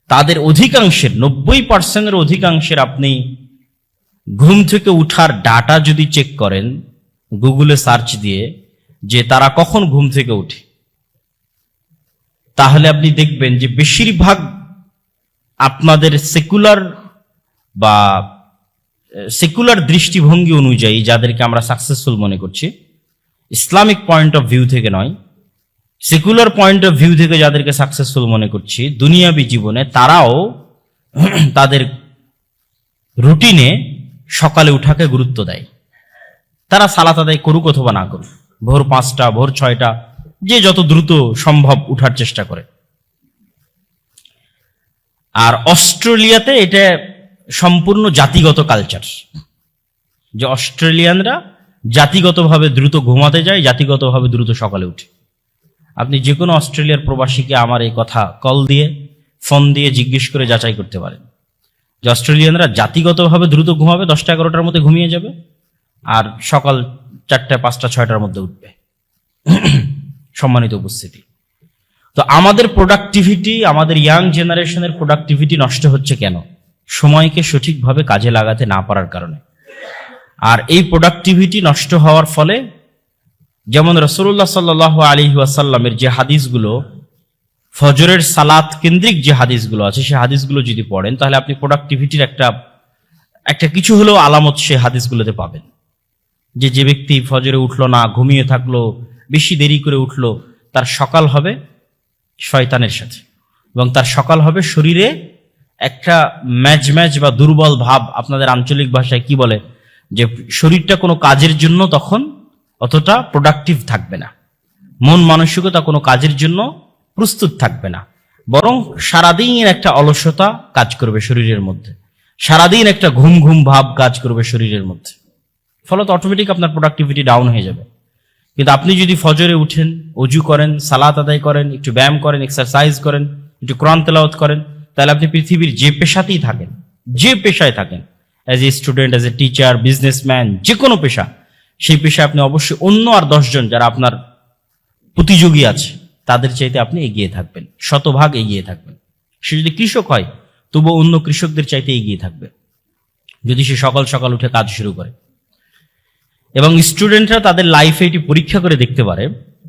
তাদের অধিকাংশের 90% অধিকাংশের আপনি ঘুম থেকে উঠার ডাটা যদি চেক করেন গুগলে সার্চ দিয়ে, যে তারা কখন ঘুম থেকে উঠে, তাহলে আপনি দেখবেন যে বেশিরভাগ আপনাদের সেকুলার দৃষ্টিভঙ্গি অনুযায়ী যাদেরকে আমরা সাকসেসফুল মনে করছি, ইসলামিক পয়েন্ট অফ ভিউ থেকে নয়, সেকুলার পয়েন্ট অফ ভিউ থেকে যাদেরকে সাকসেসফুল মনে করছি দুনিয়াবী জীবনে, তারাও তাদের রুটিনে সকালে উঠাকে গুরুত্ব দেয়। তারা সালাত আদায় করুক অথবা না করুক, ভোর 5টা, ভোর 6টা, যে যত দ্রুত সম্ভব উঠার চেষ্টা করে। আর অস্ট্রেলিয়াতে এটা সম্পূর্ণ জাতিগত কালচার, যে অস্ট্রেলিয়ানরা জাতিগতভাবে দ্রুত ঘুমাতে যায়, জাতিগতভাবে দ্রুত সকালে উঠে। আপনি যে কোনো অস্ট্রেলিয়ার প্রবাসীকে আমার এই কথা কল দিয়ে, ফোন দিয়ে জিজ্ঞেস করে যাচাই করতে পারেন যে অস্ট্রেলিয়ানরা জাতিগতভাবে দ্রুত ঘুমাবে, 10টা 11টার মধ্যে ঘুমিয়ে যাবে, আর সকাল 4টা 5টা 6টার মধ্যে উঠবে। সম্মানিত উপস্থিতি, তো আমাদের প্রোডাক্টিভিটি, আমাদের ইয়াং জেনারেশনের প্রোডাক্টিভিটি নষ্ট হচ্ছে কেন? সময়কে সঠিকভাবে কাজে লাগাতে না পারার কারণে। আর এই প্রোডাক্টিভিটি নষ্ট হওয়ার ফলে, যেমন রাসূলুল্লাহ সাল্লাল্লাহু আলাইহি ওয়াসাল্লামের যে হাদিসগুলো, ফজরের সালাত কেন্দ্রিক যে হাদিসগুলো আছে, সেই হাদিসগুলো যদি পড়েন তাহলে আপনি প্রোডাক্টিভিটির একটা কিছু হলেও আলামত সেই হাদিসগুলোতে পাবেন। যে ব্যক্তি ফজরে উঠলো না, ঘুমিয়ে থাকলো, বেশি দেরি করে উঠলো, তার সকাল হবে শয়তানের সাথে, এবং তার সকাল হবে শরীরে একটা ম্যাজ বা দুর্বল ভাব, আপনাদের আঞ্চলিক ভাষায় কি বলে, যে শরীরটা কোনো কাজের জন্য তখন অতটা প্রোডাক্টিভ থাকবে না, মন মানসিকতা কোনো কাজের জন্য প্রস্তুত থাকবে না, বরং সারাদিন একটা অলসতা কাজ করবে শরীরের মধ্যে, সারাদিন একটা ঘুম ঘুম ভাব কাজ করবে শরীরের মধ্যে, ফলত অটোমেটিক আপনার প্রোডাক্টিভিটি ডাউন হয়ে যাবে। কিন্তু আপনি যদি ফজরে উঠেন, অজু করেন, সালাত আদায় করেন, একটু ব্যায়াম করেন, এক্সারসাইজ করেন, একটু কোরআন তেলাওয়াত করেন, তাহলে আপনি পৃথিবীর যে পেশাতেই থাকেন, যে পেশায় থাকেন, as a student, as a teacher, businessman, যে কোনো পেশা, সেই পেশায় আপনি অবশ্যই অন্য আর 10 জন যারা আপনার প্রতিযোগী আছে তাদের চাইতে আপনি এগিয়ে থাকবেন, শতভাগ এগিয়ে থাকবেন। সে যদি কৃষক হয় তবুও অন্য কৃষকদের চাইতে এগিয়ে থাকবে যদি সে সকাল সকাল উঠে কাজ শুরু করে। এবং স্টুডেন্টরা তাদের লাইফে এটি পরীক্ষা করে দেখতে পারে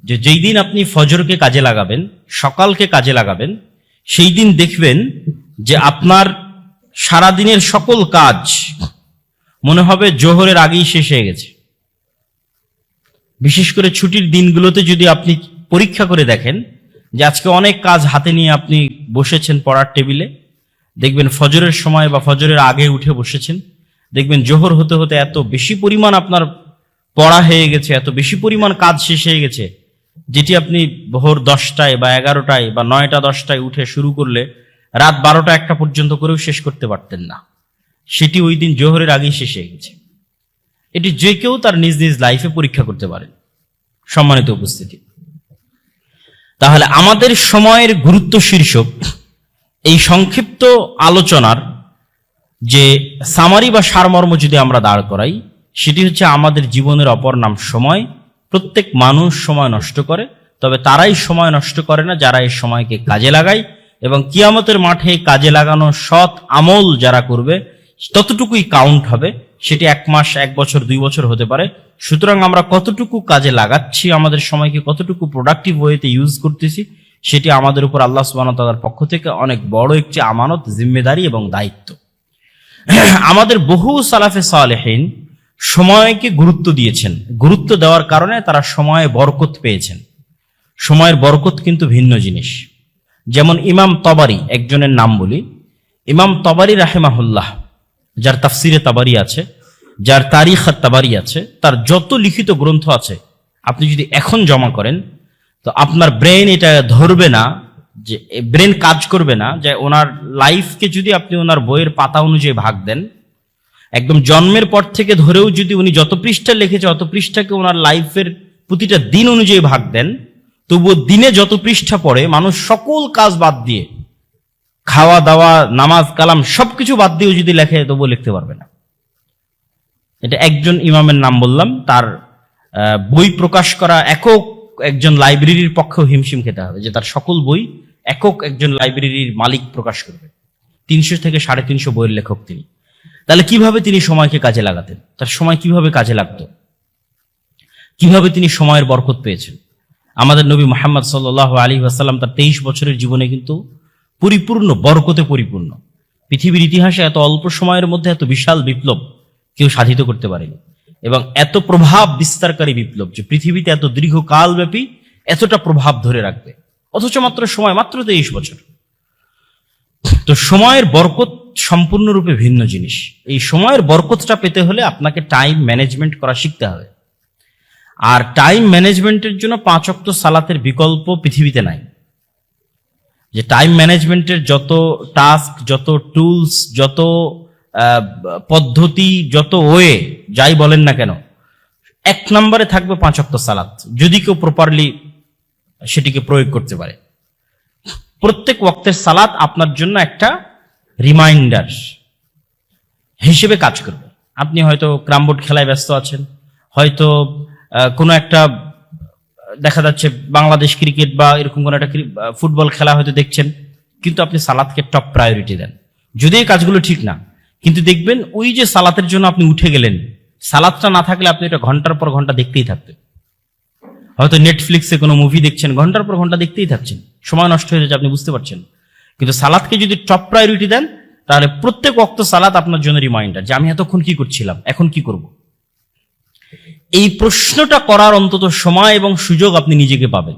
যে যেই দিন আপনি ফজরকে কাজে লাগাবেন, সকালকে কাজে লাগাবেন, সেই দিন দেখবেন যে আপনার সারাদিনের সকল কাজ মনে হবে জোহরের আগেই শেষ হয়ে গেছে। বিশেষ করে ছুটির দিনগুলোতে যদি আপনি পরীক্ষা করে দেখেন, যে আজকে অনেক কাজ হাতে নিয়ে আপনি বসেছেন পড়ার টেবিলে, দেখবেন ফজরের সময় বা ফজরের আগে উঠে বসেছেন, দেখবেন জোহর হতে হতে এত বেশি পরিমাণ আপনার পড়া হয়ে গেছে, এত বেশি পরিমাণ কাজ শেষ হয়ে গেছে, যেটি আপনি ভোর 10টায় বা 11টায় বা 9টা 10টায় উঠে শুরু করলে রাত 12টা 1টা পর্যন্ত করেও শেষ করতে পারতেন না, সেটি ওই দিন জোহরের আগেই শেষ হয়ে গেছে। এটি যে কেউ তার নিজ নিজ লাইফে পরীক্ষা করতে পারে। সম্মানিত উপস্থিতি, তাহলে আমাদের সময়ের গুরুত্ব শীর্ষক এই সংক্ষিপ্ত আলোচনার যে সামারি বা সারমর্ম যদি আমরা দাঁড় করাই, সেটি হচ্ছে আমাদের জীবনের অপর নাম সময়। প্রত্যেক মানুষ সময় নষ্ট করে, তবে তারাই সময় নষ্ট করে না যারা এই সময়কে কাজে লাগায়, এবং কিয়ামতের মাঠে কাজে লাগানো সৎ আমল যারা করবে ততটুকুই কাউন্ট হবে। সেটি 1 মাস, 1 বছর, 2 বছর হতে পারে। সুতরাং আমরা কতটুকু কাজে লাগাচ্ছি, আমাদের সময়কে কতটুকু প্রোডাক্টিভ ওয়েতে ইউজ করতেছি, সেটি আমাদের উপর আল্লাহ সুবহানাহু ওয়া তাআলার পক্ষ থেকে অনেক বড় একটি আমানত, জিম্মেদারি এবং দায়িত্ব। আমাদের বহু সালাফে সালেহিন সময়কে গুরুত্ব দিয়েছেন। গুরুত্ব দেওয়ার কারণে তারা সময়ে বরকত পেয়েছেন। সময়ের বরকত কিন্তু ভিন্ন জিনিস। যেমন ইমাম তবারি, একজনের নাম বলি, ইমাম তবারি রাহিমাহুল্লাহ, যার তাফসিরে তাবারি আছে, যার তারিখ তাবারি আছে, তার যত লিখিত গ্রন্থ আছে আপনি যদি এখন জমা করেন তো আপনার ব্রেন এটা ধরবে না, যে ব্রেন কাজ করবে না যে ওনার লাইফকে যদি আপনি ওনার বইয়ের পাতা অনুযায়ী ভাগ দেন, একদম জন্মের পর থেকে ধরেও যদি উনি যত পৃষ্ঠা লিখেছে অত পৃষ্ঠাকে ওনার লাইফের প্রতিটা দিন অনুযায়ী ভাগ দেন, তবুও দিনে যত পৃষ্ঠা পড়ে মানুষ সকল কাজ বাদ দিয়ে, খাওয়া দাওয়া, নামাজ কালাম সবকিছু বাদ দিয়েও যদি লেখে তবুও লিখতে পারবে না। এটা একজন ইমামের নাম বললাম, তার বই প্রকাশ করা একক একজন লাইব্রেরির পক্ষেও হিমশিম খেতে হবে, যে তার সকল বই একক একজন লাইব্রেরির মালিক প্রকাশ করবে। 300 থেকে 350 বইয়ের লেখক তিনি। তাহলে কিভাবে তিনি সময়কে কাজে লাগাতেন, তার সময় কিভাবে কাজে লাগতো, কিভাবে তিনি সময়ের বরকত পেয়েছেন? আমাদের নবী মুহাম্মদ সাল্লাল্লাহু আলাইহি ওয়াসাল্লাম তার 23 বছরের জীবনে কিন্তু পরিপূর্ণ বরকতে পরিপূর্ণ। পৃথিবীর ইতিহাসে এত অল্প সময়ের মধ্যে এত বিশাল বিপ্লব কেউ সাধিত করতে পারেনি, এবং এত প্রভাব বিস্তারকারী বিপ্লব যে পৃথিবীতে এত দীর্ঘকাল ব্যাপী এতটা প্রভাব ধরে রাখবে, অথচ মাত্র 23 বছর। তো সময়ের বরকত সম্পূর্ণরূপে ভিন্ন জিনিস। এই সময়ের বরকতটা পেতে হলে আপনাকে টাইম ম্যানেজমেন্ট করা শিখতে হবে। আর টাইম ম্যানেজমেন্টের জন্য 5 ওয়াক্ত সালাতের বিকল্প পৃথিবীতে নাই। যে টাইম ম্যানেজমেন্টের যত টাস্ক, যত টুলস, যত পদ্ধতি, যত ওয়ে যাই বলেন না কেন, 1 নম্বরে থাকবে 5 ওয়াক্ত সালাত, যদি কেউ প্রপারলি সেটিকে প্রয়োগ করতে পারে। প্রত্যেক ওয়াক্তের সালাত আপনার জন্য একটা রিমাইন্ডার হিসেবে কাজ করবে। আপনি হয়তো ক্যারাম বোর্ড খেলায় ব্যস্ত আছেন, হয়তো কোনো একটা দেখা যাচ্ছে বাংলাদেশ ক্রিকেট বা এরকম কোনো একটা ফুটবল খেলা হয়তো দেখছেন, কিন্তু আপনি সালাতকে টপ প্রায়োরিটি দেন। যদি এই কাজগুলো ঠিক না, কিন্তু দেখবেন ওই যে সালাতের জন্য আপনি উঠে গেলেন, সালাতটা না থাকলে আপনি এটা ঘন্টার পর ঘন্টা দেখতেই থাকতেন। হয়তো নেটফ্লিক্সে কোনো মুভি দেখছেন, ঘন্টার পর ঘন্টা দেখতেই থাকছেন, সময় নষ্ট হয়ে যাচ্ছে, আপনি বুঝতে পারছেন। কিন্তু সালাতকে যদি টপ প্রায়োরিটি দেন, তাহলে প্রত্যেক ওয়াক্ত সালাত আপনার জন্য রিমাইন্ডার যে আমি এতক্ষণ কি করছিলাম, এখন কি করব। এই প্রশ্নটা করার অন্তত সময় এবং সুযোগ আপনি নিজেকে পাবেন।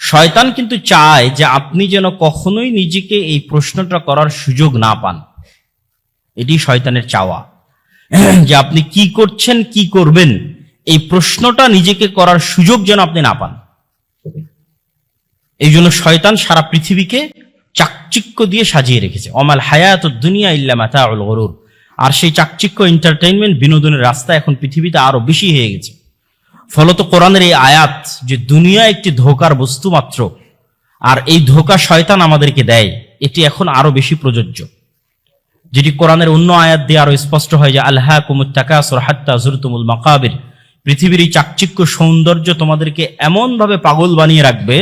শয়তান কিন্তু চায় যে আপনি যেন কখনোই নিজেকে এই প্রশ্নটা করার সুযোগ না পান। এটি শয়তানের চাওয়া, যে আপনি কি করছেন, কি করবেন, এই প্রশ্নটা নিজেকে করার সুযোগ যেন আপনি না পান। এই জন্য শয়তান সারা পৃথিবীকে চাকচিক্য দিয়ে সাজিয়ে রেখেছে। অমাল হায়াতুদ দুনিয়া ইল্লা মাতাউল গুরুর। আর সেই চাকচিক্য, এন্টারটেইনমেন্ট, বিনোদনের রাস্তা এখন পৃথিবীতে আরো বেশি হয়ে গেছে। ফলত কোরআনের এই আয়াত যে দুনিয়া একটি ধোঁকার বস্তু মাত্র, আর এই ধোঁকা শয়তান আমাদেরকে দেয়, এটি এখন আরো বেশি প্রযোজ্য। যেটি কোরআনের অন্য আয়াত দিয়ে আরো স্পষ্ট হয় যে আলহাকুমুত তাকাসুর হাত্তা যুরতুমুল মাকাবির। পৃথিবীর এই চাকচিক্য সৌন্দর্য তোমাদেরকে এমন ভাবে পাগল বানিয়ে রাখবে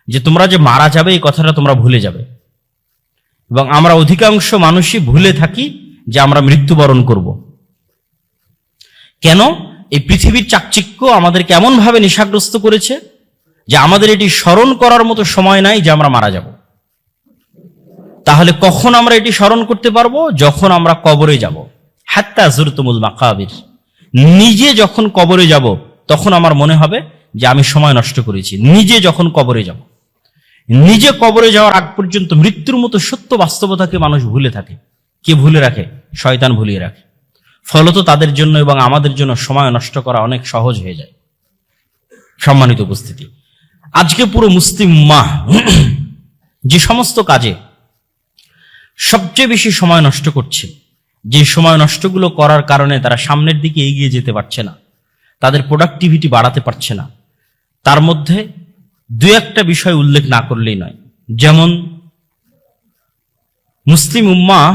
যে তোমরা যে মারা যাবে এই কথাটা তোমরা ভুলে যাবে। এবং আমরা অধিকাংশ মানুষই ভুলে থাকি যে আমরা মৃত্যুবরণ করব। কেন? এই পৃথিবীর চাকচিক্য আমাদেরকে এমন ভাবে নেশাগ্রস্ত করেছে যে আমাদের এটি স্মরণ করার মতো সময় নাই যে আমরা মারা যাব। তাহলে কখন আমরা এটি স্মরণ করতে পারবো? যখন আমরা কবরে যাব। হাত্তা যুরতুমুল মাকাবির। নিজে যখন কবরে যাব তখন আমার মনে হবে যে আমি সময় নষ্ট করেছি। নিজে যখন কবরে যাব, নিজে কবরে যাওয়ার আগ পর্যন্ত মৃত্যুর মতো সত্য বাস্তবতাকে মানুষ ভুলে থাকে। কে ভুলে রাখে? শয়তান ভুলিয়ে রাখে। ফলত তাদের জন্য এবং আমাদের জন্য সময় নষ্ট করা অনেক সহজ হয়ে যায়। সম্মানিত উপস্থিতি, আজকে পুরো মুসলিম উম্মাহ যে সমস্ত কাজে সবচেয়ে বেশি সময় নষ্ট করছে, যে সময় নষ্টগুলো করার কারণে তারা সামনের দিকে এগিয়ে যেতে পারছে না, তাদের প্রোডাক্টিভিটি বাড়াতে পারছে না, তার মধ্যে দু একটা বিষয় উল্লেখ না করলেই নয়। যেমন মুসলিম উম্মাহ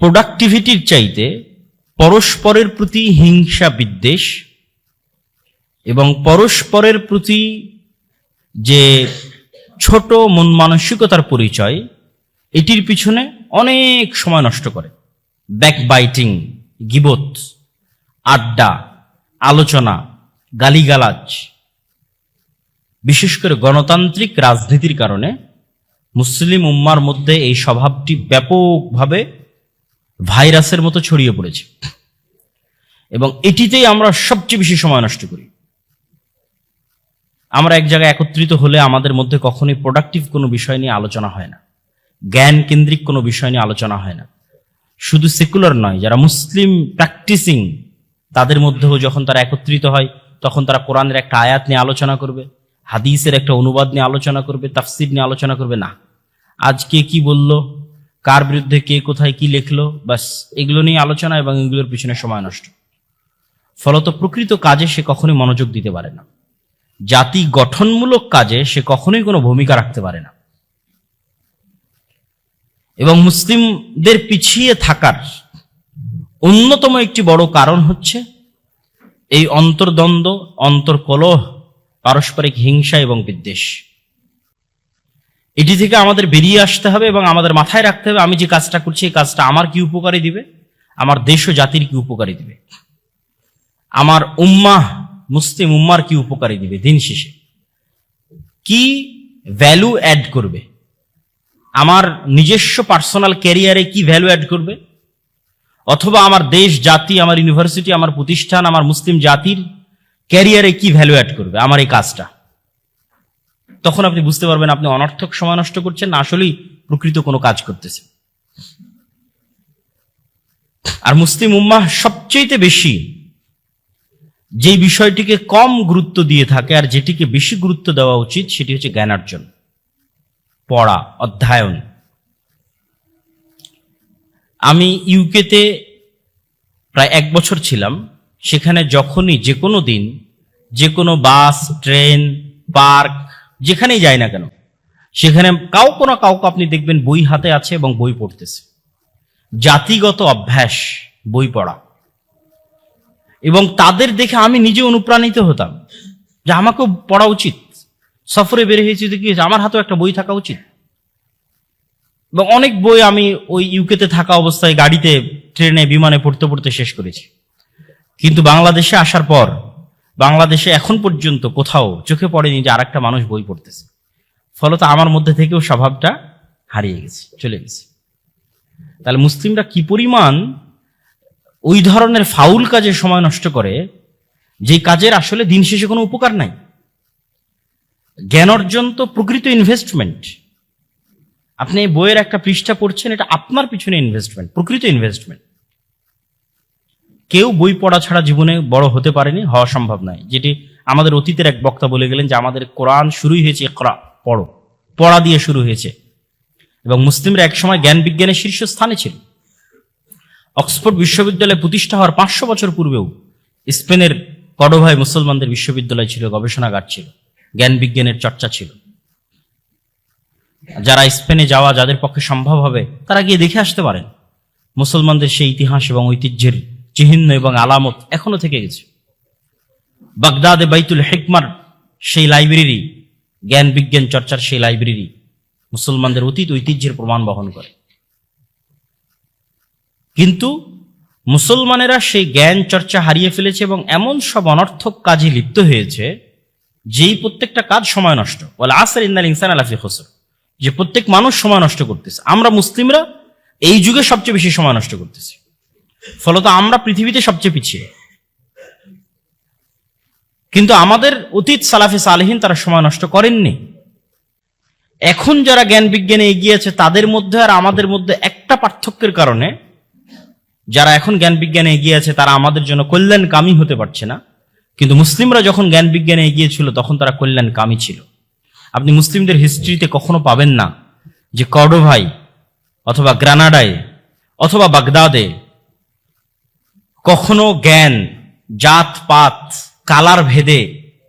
প্রোডাক্টিভিটির চাইতে পরস্পরের প্রতি হিংসা বিদ্বেষ এবং পরস্পরের প্রতি যে ছোট মন মানসিকতার পরিচয়, এটির পিছনে অনেক সময় নষ্ট করে। ব্যাকবাইটিং, গিবত, আড্ডা, আলোচনা, গালিগালাজ, বিশেষ করে গণতান্ত্রিক রাজনীতির কারণে মুসলিম উম্মার মধ্যে এই স্বভাবটি ব্যাপকভাবে ভাইরাসের মতো ছড়িয়ে পড়েছে এবং এটিতেই আমরা সবচেয়ে বেশি সময় নষ্ট করি। আমরা এক জায়গায় একত্রিত হলে আমাদের মধ্যে কখনোই প্রোডাক্টিভ কোনো বিষয় নিয়ে আলোচনা হয় না, জ্ঞান কেন্দ্রিক কোনো বিষয় নিয়ে আলোচনা হয় না। শুধু সেকুলার নয়, যারা মুসলিম প্র্যাকটিসিং তাদের মধ্যেও যখন তারা একত্রিত হয় তখন তারা কোরআনের একটা আয়াত নিয়ে আলোচনা করবে, হাদিসের একটা অনুবাদ নিয়ে আলোচনা করবে, তাফসির নিয়ে আলোচনা করবে না। আজকে কি বলল, কার বিরুদ্ধে কে কোথায় কি লিখলো, বাস এগুলো নিয়ে আলোচনা এবং এগুলোর পিছনে সময় নষ্ট। ফলত প্রকৃত কাজে সে কখনোই মনোযোগ দিতে পারে না, জাতি গঠনমূলক কাজে সে কখনোই কোনো ভূমিকা রাখতে পারে না। এবং মুসলিমদের পিছিয়ে থাকার অন্যতম একটি বড় কারণ হচ্ছে এই অন্তর্দ্বন্দ্ব, অন্তর্কলহ, পারস্পরিক হিংসা এবং বিদ্বেষ। এটি থেকে আমাদের বেরিয়ে আসতে হবে এবং আমাদের মাথায় রাখতে হবে, আমি যে কাজটা করছি এই কাজটা আমার কি উপকারী দিবে, আমার দেশ ও জাতির কি উপকারী দিবে, আমার উম্মাহ মুসলিম উম্মার কি উপকারী দিবে, দিন শেষে কি ভ্যালু অ্যাড করবে, আমার নিজস্ব পার্সোনাল ক্যারিয়ারে কি ভ্যালু অ্যাড করবে, অথবা আমার দেশ, জাতি, আমার ইউনিভার্সিটি, আমার প্রতিষ্ঠান, আমার মুসলিম জাতির ক্যারিয়ারে কি ভ্যালু অ্যাড করবে আমার এই কাজটা। তখন আপনি বুঝতে পারবেন আপনি অনর্থক সময় নষ্ট করছেন না আসলেই প্রকৃত কোনো কাজ করতেছেন। আর মুসলিম উম্মাহ সবচেয়ে বেশি যেই বিষয়টিকে কম গুরুত্ব দিয়ে থাকে আর যেটিকে বেশি গুরুত্ব দেওয়া উচিত সেটি হচ্ছে জ্ঞানার্জন, পড়া, অধ্যয়ন। আমি ইউকেতে প্রায় 1 বছর ছিলাম। সেখানে যখনই যে কোনো দিন যে কোনো বাস, ট্রেন, পার্ক, যেখানেই যাই না কেন, সেখানে কাউকে না কাউকে আপনি দেখবেন বই হাতে আছে এবং বই পড়তেছে। জাতিগত অভ্যাস বই পড়া, এবং তাদের দেখে আমি নিজে অনুপ্রাণিত হতাম যে আমাকেও পড়া উচিত। সফরে বের হয়েছি দেখি আমার হাতেও একটা বই থাকা উচিত। এবং অনেক বই আমি ওই ইউকেতে থাকা অবস্থায় গাড়িতে, ট্রেনে, বিমানে পড়তে পড়তে শেষ করেছি। কিন্তু বাংলাদেশে আসার পর বাংলাদেশে এখন পর্যন্ত কোথাও চোখে পড়েনি যে আরেকটা মানুষ বই পড়তেছে। ফলত আমার মধ্যে থেকেও স্বভাবটা হারিয়ে গেছে, চলে গেছে। তাহলে মুসলিমরা কি পরিমাণ ওই ধরনের ফাউল কাজে সময় নষ্ট করে যে কাজের আসলে দিন শেষে কোনো উপকার নাই। জ্ঞান অর্জন তো প্রকৃত ইনভেস্টমেন্ট। আপনি বইয়ের একটা পৃষ্ঠা পড়ছেন, এটা আপনার পিছনে ইনভেস্টমেন্ট, প্রকৃত ইনভেস্টমেন্ট। কেউ বই পড়া ছাড়া জীবনে বড় হতে পারেনি, হওয়া সম্ভব নয়। যেটি আমাদের অতীতের এক বক্তা বলে গেলেন যে আমাদের কোরআন শুরুই হয়েছে ইকরা, পড়ো, পড়া দিয়ে শুরু হয়েছে। এবং মুসলিমরা একসময় জ্ঞান বিজ্ঞানের শীর্ষস্থানে ছিল। অক্সফোর্ড বিশ্ববিদ্যালয় প্রতিষ্ঠা হওয়ার 500 বছর পূর্বেও স্পেনের কর্ডোভায় মুসলমানদের বিশ্ববিদ্যালয় ছিল, গবেষণাগার ছিল, জ্ঞান বিজ্ঞানের চর্চা ছিল। যারা স্পেনে যাওয়া, যাদের পক্ষে সম্ভব হবে, তারা গিয়ে দেখে আসতে পারেন। মুসলমানদের সেই ইতিহাস এবং ঐতিহ্যের চিহ্ন এবং আলামত এখনো থেকে গেছে। বাগদাদে বাইতুল হিকমার সেই লাইব্রেরি, জ্ঞান বিজ্ঞান চর্চার সেই লাইব্রেরি মুসলমানদের অতীত ঐতিহ্যের প্রমাণ বহন করে। কিন্তু মুসলমানেরা সেই জ্ঞান চর্চা হারিয়ে ফেলেছে এবং এমন সব অনর্থক কাজে লিপ্ত হয়েছে যেই প্রত্যেকটা কাজ সময় নষ্ট। ওয়াল আসর ইন্নাল ইনসানা লাফি খুসর, যে প্রত্যেক মানুষ সময় নষ্ট করতেছে। আমরা মুসলিমরা এই যুগে সবচেয়ে বেশি সময় নষ্ট করতেছি, ফলত আমরা পৃথিবীতে সবচেয়ে পিছিয়ে। কিন্তু আমাদের অতীত সালাফে সালেহিন তারা সময় নষ্ট করেননি। এখন যারা জ্ঞান বিজ্ঞানে এগিয়ে আছে তাদের মধ্যে আর আমাদের মধ্যে একটা পার্থক্যের কারণে যারা এখন জ্ঞান বিজ্ঞানে এগিয়ে আছে তারা আমাদের জন্য কল্যাণকামী হতে পারছে না, কিন্তু মুসলিমরা যখন জ্ঞান বিজ্ঞানে এগিয়ে ছিল তখন তারা কল্যাণকামী ছিল। আপনি মুসলিমদের হিস্ট্রিতে কখনো পাবেন না যে কর্ডোভায় অথবা গ্রানাডায় অথবা বাগদাদে কখনো জ্ঞান জাত পাত কালার ভেদে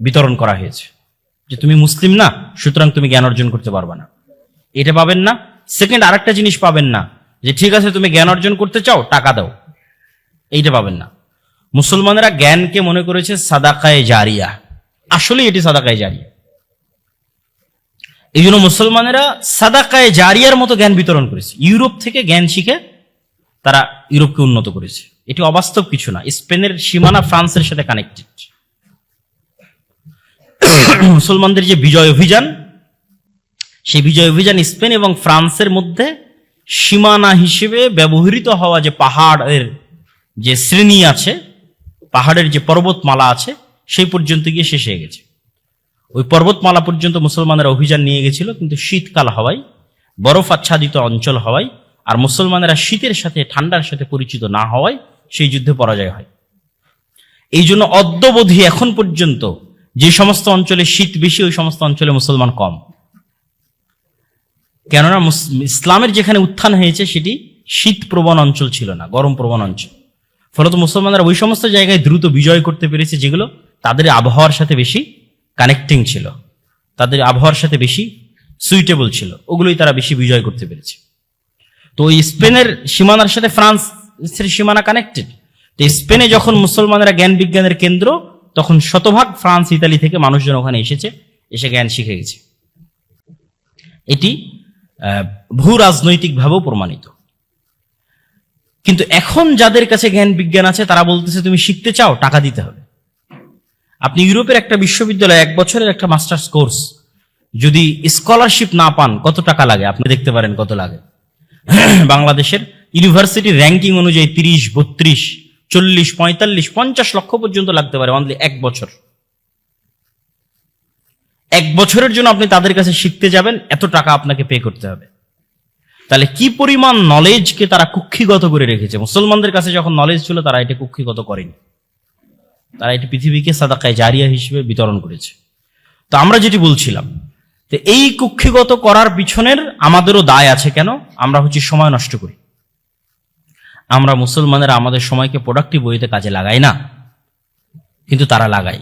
বিতরণ করা হয়েছে যে তুমি মুসলিম না সুতরাং তুমি জ্ঞান অর্জন করতে পারবে না, এটা পাবেন না। সেকেন্ড, আরেকটা জিনিস পাবেন না যে ঠিক আছে তুমি জ্ঞান অর্জন করতে চাও টাকা দাও, এইটা পাবেন না। মুসলমানেরা জ্ঞানকে মনে করেছে সাদাকায়ে জারিয়া, আসলে এটি সাদাকায়ে জারিয়া। এই জন্য মুসলমানেরা সাদাকায়ে জারিয়ার মতো জ্ঞান বিতরণ করেছে। ইউরোপ থেকে জ্ঞান শিখে তারা ইউরোপকে উন্নত করেছে, এটি অবাস্তব কিছু না। স্পেনের সীমানা ফ্রান্সের সাথে কানেক্টেড। মুসলমানদের যে বিজয় অভিযান, সেই বিজয় অভিযান স্পেন এবং ফ্রান্সের মধ্যে সীমানা হিসেবে ব্যবহৃত হওয়া যে পাহাড়ের যে শ্রেণী আছে, পাহাড়ের যে পর্বতমালা আছে, সেই পর্যন্ত গিয়ে শেষ হয়ে গেছে। ওই পর্বতমালা পর্যন্ত মুসলমানেরা অভিযান নিয়ে গেছিল, কিন্তু শীতকাল হওয়ায়, বরফ আচ্ছাদিত অঞ্চল হওয়ায় আর মুসলমানেরা শীতের সাথে ঠান্ডার সাথে পরিচিত না হওয়ায় সেই যুদ্ধে পরাজয় হয়। এই জন্য অদ্যবধি এখন পর্যন্ত যে সমস্ত অঞ্চলে শীত বেশি ওই সমস্ত অঞ্চলে মুসলমান কম, কেননা ইসলামের যেখানে উত্থান হয়েছে সেটি শীত প্রবণ অঞ্চল ছিল না, গরম প্রবণ অঞ্চল। ফলত মুসলমানরা ওই সমস্ত জায়গায় দ্রুত বিজয় করতে পেরেছে যেগুলো তাদের আবহাওয়ার সাথে বেশি কানেক্টিং ছিল, তাদের আবহাওয়ার সাথে বেশি সুইটেবল ছিল, ওগুলোই তারা বেশি বিজয় করতে পেরেছে। তো ওই স্পেনের সীমানার সাথে ফ্রান্সের সীমানা কানেক্টেড। তো স্পেনে যখন মুসলমানেরা জ্ঞান বিজ্ঞানের কেন্দ্র, তখন শতভাগ ফ্রান্স ইতালি থেকে মানুষজন ওখানে এসে জ্ঞান শিখে গেছে। এটি ভূ রাজনৈতিকভাবেও প্রমাণিত। কিন্তু এখন যাদের কাছে জ্ঞান বিজ্ঞান আছে তারা বলতেছে তুমি শিখতে চাও টাকা দিতে হবে। আপনি ইউরোপের একটা বিশ্ববিদ্যালয়ে 1 বছরের একটা মাস্টার্স কোর্স যদি স্কলারশিপ না পান কত টাকা লাগে আপনি দেখতে পারেন কত লাগে। বাংলাদেশের ইউনিভার্সিটি র্যাঙ্কিং অনুযায়ী 30, 32, 40, 45, 50 লক্ষ পর্যন্ত লাগতে পারে অনলি 1 বছর। 1 বছরের জন্য আপনি তাদের কাছে শিখতে যাবেন, এত টাকা আপনাকে পে করতে হবে। তাহলে কি পরিমাণ নলেজকে তারা কুক্ষিগত করে রেখেছে। মুসলমানদের কাছে যখন নলেজ ছিল তারা এটা কুক্ষিগত করেনি, তারা এটি পৃথিবীকে সাদাকায়ে জারিয়া হিসেবে বিতরণ করেছে। তো আমরা যেটি বলছিলাম, তো এই কুক্ষিগত করার পিছনের আমাদেরও দায় আছে। কেন? আমরা সময় নষ্ট করি। আমরা মুসলমানেরা আমাদের সময়কে প্রোডাক্টিভ ওয়েতে কাজে লাগাই না, কিন্তু তারা লাগায়।